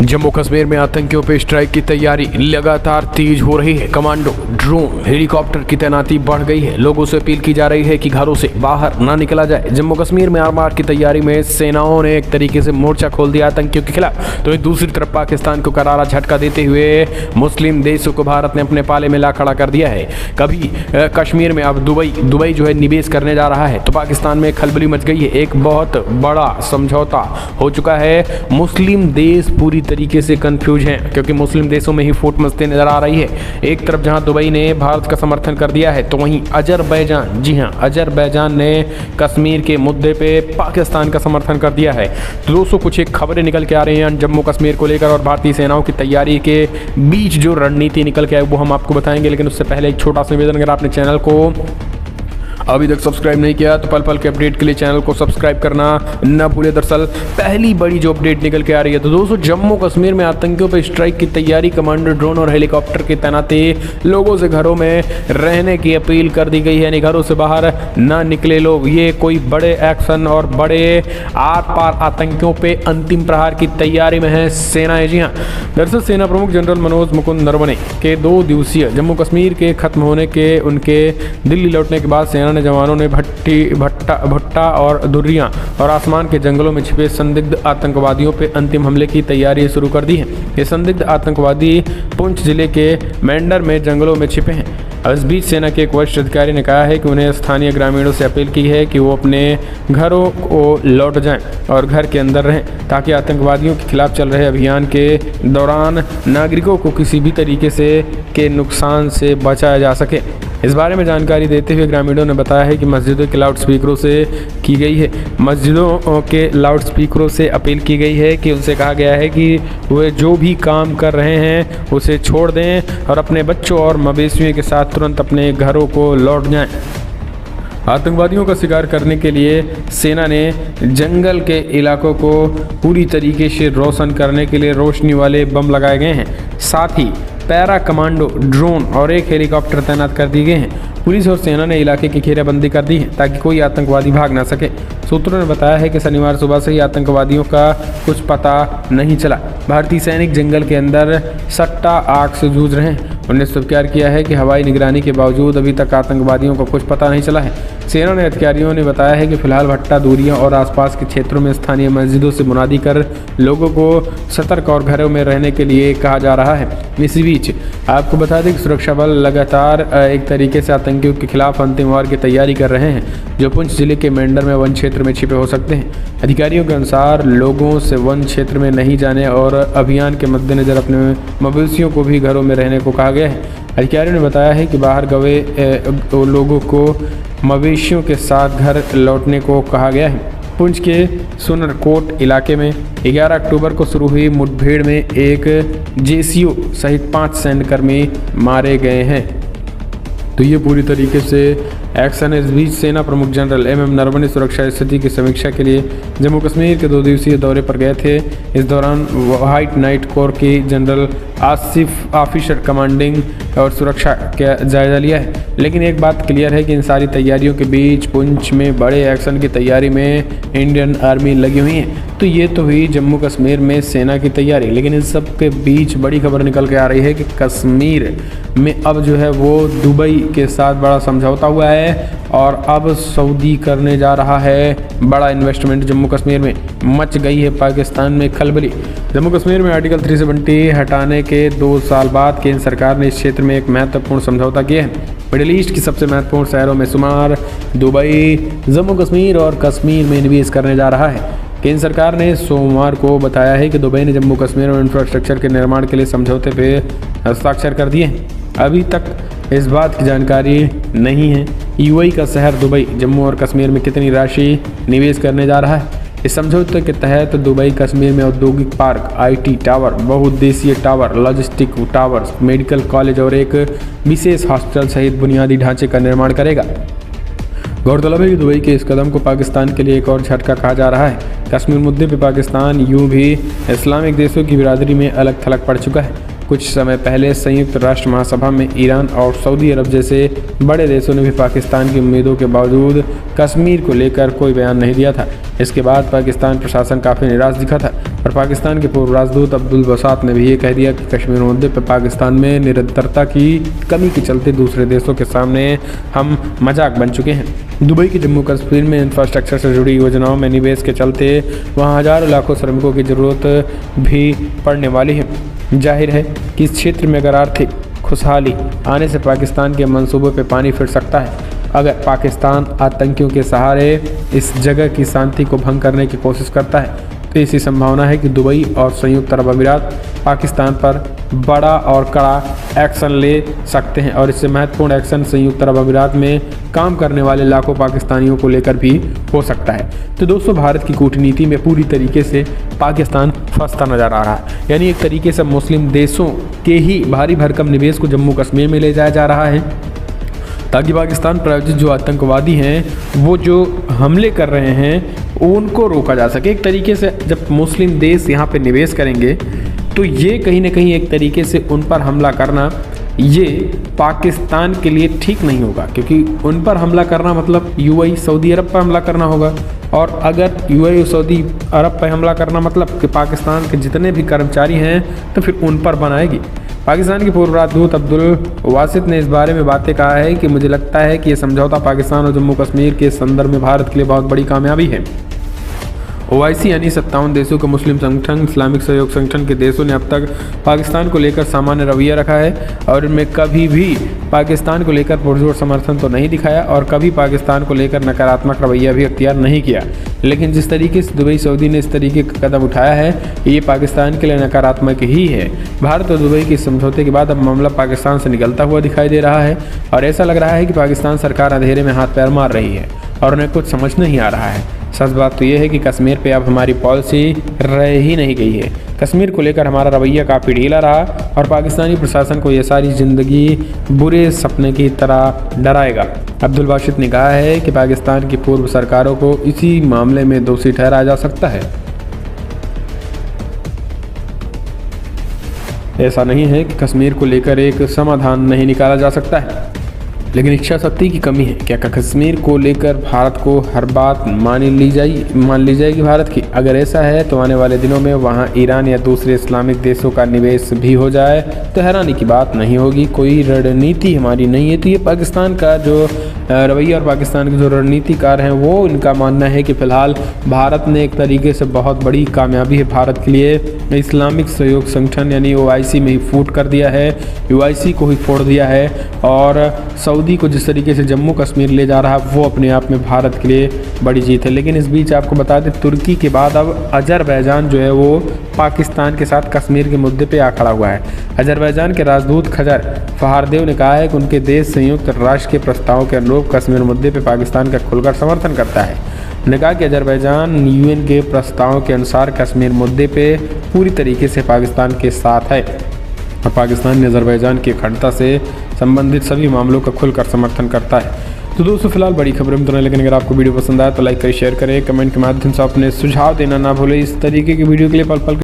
जम्मू कश्मीर में आतंकियों पर स्ट्राइक की तैयारी लगातार तेज हो रही है। कमांडो, ड्रोन, हेलीकॉप्टर की तैनाती बढ़ गई है। लोगों से अपील की जा रही है कि घरों से बाहर ना निकला जाए। जम्मू कश्मीर में आरमार की तैयारी में सेनाओं ने एक तरीके से मोर्चा खोल दिया आतंकियों के खिलाफ। तो दूसरी तरफ पाकिस्तान को करारा झटका देते हुए मुस्लिम देशों को भारत ने अपने पाले में ला खड़ा कर दिया है। कभी कश्मीर में अब दुबई जो है निवेश करने जा रहा है, तो पाकिस्तान में खलबली मच गई है। एक बहुत बड़ा समझौता हो चुका है। मुस्लिम देश पूरी तरीके से कंफ्यूज हैं, क्योंकि मुस्लिम देशों में ही फूट मचते नजर आ रही है। एक तरफ जहां दुबई ने भारत का समर्थन कर दिया है, तो वहीं अजरबैजान, जी हां, अजरबैजान ने कश्मीर के मुद्दे पे पाकिस्तान का समर्थन कर दिया है। तो दोस्तों, कुछ एक खबरें निकल के आ रही हैं जम्मू कश्मीर को लेकर, और भारतीय सेनाओं की तैयारी के बीच जो रणनीति निकल के आई वो हम आपको बताएंगे। लेकिन उससे पहले एक छोटा सा निवेदन, अगर आपने चैनल को अभी तक सब्सक्राइब नहीं किया तो पल पल के अपडेट के लिए चैनल को सब्सक्राइब करना न भूले। दरअसल पहली बड़ी जो अपडेट निकल के आ रही है, तो दोस्तों जम्मू कश्मीर में आतंकियों पर स्ट्राइक की तैयारी, कमांडो, ड्रोन और हेलीकॉप्टर की तैनाती, लोगों से घरों में रहने की अपील कर दी गई है, यानी घरों से बाहर ना निकले लोग। ये कोई बड़े एक्शन और बड़े आर पार आतंकियों पर अंतिम प्रहार की तैयारी में है सेनाएं। जी हाँ, दरअसल सेना प्रमुख जनरल मनोज मुकुंद नरवणे के 2 दिवसीय जम्मू कश्मीर के खत्म होने के उनके दिल्ली लौटने के बाद सेना ने जवानों ने भट्टा और दुर्रियां और आसमान के जंगलों में छिपे संदिग्ध आतंकवादियों पर अंतिम हमले की तैयारी शुरू कर दी है। ये संदिग्ध आतंकवादी पुंछ जिले के मेंढर में जंगलों में छिपे हैं। इस बीच सेना के एक वरिष्ठ अधिकारी ने कहा है कि उन्हें स्थानीय ग्रामीणों से अपील की है कि वो अपने घरों को लौट जाएं और घर के अंदर रहें, ताकि आतंकवादियों के खिलाफ चल रहे अभियान के दौरान नागरिकों को किसी भी तरीके से के नुकसान से बचाया जा सके। इस बारे में जानकारी देते हुए ग्रामीणों ने बताया है कि मस्जिदों के लाउडस्पीकरों से अपील की गई है कि उनसे कहा गया है कि वे जो भी काम कर रहे हैं उसे छोड़ दें और अपने बच्चों और मवेशियों के साथ तुरंत अपने घरों को लौट जाएं। आतंकवादियों का शिकार करने के लिए सेना ने जंगल के इलाकों को पूरी तरीके से रोशन करने के लिए रोशनी वाले बम लगाए गए हैं। साथ ही पैरा कमांडो, ड्रोन और एक हेलीकॉप्टर तैनात कर दिए गए हैं। पुलिस और सेना ने इलाके की घेराबंदी कर दी है, ताकि कोई आतंकवादी भाग ना सके। सूत्रों ने बताया है कि शनिवार सुबह से ही आतंकवादियों का कुछ पता नहीं चला। भारतीय सैनिक जंगल के अंदर सट्टा आग से जूझ रहे हैं। उन्होंने स्वीकार किया है कि हवाई निगरानी के बावजूद अभी तक आतंकवादियों को कुछ पता नहीं चला है। सेना ने अधिकारियों ने बताया है कि फिलहाल भट्टा, दूरियां और आसपास के क्षेत्रों में स्थानीय मस्जिदों से मुनादी कर लोगों को सतर्क और घरों में रहने के लिए कहा जा रहा है। इसी बीच आपको बता दें कि सुरक्षा बल लगातार एक तरीके से आतंकियों के खिलाफ अंतिम वार की तैयारी कर रहे हैं, जो पुंछ जिले के मेंढर में वन क्षेत्र में छिपे हो सकते हैं। अधिकारियों के अनुसार लोगों से वन क्षेत्र में नहीं जाने और अभियान के मद्देनजर अपने मवेशियों को भी घरों में रहने को कहा गया है। अधिकारियों ने बताया है कि बाहर गए लोगों को मवेशियों के साथ घर लौटने को कहा गया है। पुंछ के सुनरकोट इलाके में 11 अक्टूबर को शुरू हुई मुठभेड़ में एक जेसीओ सहित 5 सैन्यकर्मी मारे गए हैं। तो ये पूरी तरीके से एक्शन है। इस बीच सेना प्रमुख जनरल MM नरवणे सुरक्षा स्थिति की समीक्षा के लिए जम्मू कश्मीर के 2 दिवसीय दौरे पर गए थे। इस दौरान व्हाइट नाइट कोर की जनरल आसिफ ऑफिसर कमांडिंग और सुरक्षा का जायजा लिया है। लेकिन एक बात क्लियर है कि इन सारी तैयारियों के बीच पुंछ में बड़े एक्शन की तैयारी में इंडियन आर्मी लगी हुई है। तो ये तो हुई जम्मू कश्मीर में सेना की तैयारी, लेकिन इन सब के बीच बड़ी खबर निकल के आ रही है कि कश्मीर में अब जो है वो दुबई के साथ बड़ा समझौता हुआ है और अब सऊदी करने जा रहा है बड़ा इन्वेस्टमेंट। जम्मू कश्मीर में मच गई है पाकिस्तान में खलबली। जम्मू कश्मीर में आर्टिकल 370 हटाने के 2 साल बाद केंद्र सरकार ने इस क्षेत्र में एक महत्वपूर्ण समझौता किया है। मिडिल ईस्ट की सबसे महत्वपूर्ण शहरों में शुमार दुबई जम्मू कश्मीर और कश्मीर में निवेश करने जा रहा है। केंद्र सरकार ने सोमवार को बताया है कि दुबई ने जम्मू कश्मीर में इंफ्रास्ट्रक्चर के निर्माण के लिए समझौते पे हस्ताक्षर कर दिए हैं। अभी तक इस बात की जानकारी नहीं है यूएई का शहर दुबई जम्मू और कश्मीर में कितनी राशि निवेश करने जा रहा है। इस समझौते के तहत दुबई कश्मीर में औद्योगिक पार्क, IT टावर, बहुउद्देशीय tower, logistic towers, medical college और एक विशेष हॉस्पिटल सहित बुनियादी ढांचे का निर्माण करेगा। गौरतलब है कि दुबई के इस कदम को पाकिस्तान के लिए एक और झटका कहा जा रहा है। कश्मीर मुद्दे पर पाकिस्तान यूं भी इस्लामिक देशों की बिरादरी में अलग थलग पड़ चुका है। कुछ समय पहले संयुक्त राष्ट्र महासभा में ईरान और सऊदी अरब जैसे बड़े देशों ने भी पाकिस्तान की उम्मीदों के बावजूद कश्मीर को लेकर कोई बयान नहीं दिया था। इसके बाद पाकिस्तान प्रशासन काफ़ी निराश दिखा था और पाकिस्तान के पूर्व राजदूत अब्दुल बसात ने भी ये कह दिया कि कश्मीर मुद्दे पर पाकिस्तान में निरंतरता की कमी के चलते दूसरे देशों के सामने हम मजाक बन चुके हैं। दुबई के जम्मू कश्मीर में इंफ्रास्ट्रक्चर से जुड़ी योजनाओं में निवेश के चलते वहाँ हजारों लाखों श्रमिकों की ज़रूरत भी पड़ने वाली है। जाहिर है कि इस क्षेत्र में अगर आर्थिक खुशहाली आने से पाकिस्तान के मंसूबों पर पानी फिर सकता है। अगर पाकिस्तान आतंकियों के सहारे इस जगह की शांति को भंग करने की कोशिश करता है तो ऐसी संभावना है कि दुबई और संयुक्त अरब अमीरात पाकिस्तान पर बड़ा और कड़ा एक्शन ले सकते हैं और इससे महत्वपूर्ण एक्शन संयुक्त अरब अमीरात में काम करने वाले लाखों पाकिस्तानियों को लेकर भी हो सकता है। तो दोस्तों, भारत की कूटनीति में पूरी तरीके से पाकिस्तान फंसता नजर आ रहा है। यानी एक तरीके से मुस्लिम देशों के ही भारी भरकम निवेश को जम्मू कश्मीर में ले जाया जा रहा है ताकि पाकिस्तान प्रायोजित जो आतंकवादी हैं वो जो हमले कर रहे हैं उनको रोका जा सके। एक तरीके से जब मुस्लिम देश यहाँ पे निवेश करेंगे तो ये कहीं ना कहीं एक तरीके से उन पर हमला करना ये पाकिस्तान के लिए ठीक नहीं होगा, क्योंकि उन पर हमला करना मतलब यूएई सऊदी अरब पर हमला करना होगा और अगर यूएई सऊदी अरब पर हमला करना मतलब कि पाकिस्तान के जितने भी कर्मचारी हैं तो फिर उन पर बनाएगी। पाकिस्तान के पूर्व राजदूत अब्दुल वासित ने इस बारे में बातें कहा है कि मुझे लगता है कि ये समझौता पाकिस्तान और जम्मू कश्मीर के संदर्भ में भारत के लिए बहुत बड़ी कामयाबी है। ओआईसी यानी 57 देशों का मुस्लिम संगठन इस्लामिक सहयोग संगठन के देशों ने अब तक पाकिस्तान को लेकर सामान्य रवैया रखा है और इनमें कभी भी पाकिस्तान को लेकर पुरजोर समर्थन तो नहीं दिखाया और कभी पाकिस्तान को लेकर नकारात्मक रवैया भी अख्तियार नहीं किया। लेकिन जिस तरीके से दुबई सऊदी ने इस तरीके का कदम उठाया है ये पाकिस्तान के लिए नकारात्मक ही है। भारत और दुबई के समझौते के बाद अब मामला पाकिस्तान से निकलता हुआ दिखाई दे रहा है और ऐसा लग रहा है कि पाकिस्तान सरकार अंधेरे में हाथ पैर मार रही है और उन्हें कुछ समझ नहीं आ रहा है। सच बात तो यह है कि कश्मीर पे अब हमारी पॉलिसी रह ही नहीं गई है। कश्मीर को लेकर हमारा रवैया काफ़ी ढीला रहा और पाकिस्तानी प्रशासन को ये सारी ज़िंदगी बुरे सपने की तरह डराएगा। अब्दुल बाशित ने कहा है कि पाकिस्तान की पूर्व सरकारों को इसी मामले में दोषी ठहराया जा सकता है। ऐसा नहीं है कि कश्मीर को लेकर एक समाधान नहीं निकाला जा सकता है, लेकिन इच्छा शक्ति की कमी है। क्या कश्मीर को लेकर भारत को हर बात मान ली जाएगी भारत की? अगर ऐसा है तो आने वाले दिनों में वहां ईरान या दूसरे इस्लामिक देशों का निवेश भी हो जाए तो हैरानी की बात नहीं होगी। कोई रणनीति हमारी नहीं है। तो ये पाकिस्तान का जो रवैया और पाकिस्तान के जो रणनीतिकार हैं वो इनका मानना है कि फ़िलहाल भारत ने एक तरीके से बहुत बड़ी कामयाबी है भारत के लिए इस्लामिक सहयोग संगठन यानी ओआईसी में ही फूट कर दिया है, यूआईसी को ही फोड़ दिया है और सऊदी को जिस तरीके से जम्मू कश्मीर ले जा रहा है वो अपने आप में भारत के लिए बड़ी जीत है। लेकिन इस बीच आपको बता दें तुर्की के बाद अब अजरबैजान जो है वो पाकिस्तान के साथ कश्मीर के मुद्दे पे आ खड़ा हुआ है। अजरबैजान के राजदूत खजर फहारदेव ने कहा है कि उनके देश संयुक्त राष्ट्र के प्रस्तावों के अनुरूप कश्मीर मुद्दे पे पाकिस्तान का खुलकर समर्थन करता है। उन्होंने कहा कि अजरबैजान यूएन के प्रस्तावों के अनुसार कश्मीर मुद्दे पे पूरी तरीके से पाकिस्तान के साथ है और पाकिस्तान ने अजरबैजान की अखंडता से संबंधित सभी मामलों का खुलकर समर्थन करता है। तो दोस्तों फिलहाल बड़ी खबरें में तो नहीं, लेकिन अगर आपको वीडियो पसंद आया तो लाइक करें, शेयर करें, कमेंट के माध्यम से अपने सुझाव देना ना भूलें। इस तरीके की वीडियो के लिए पल पल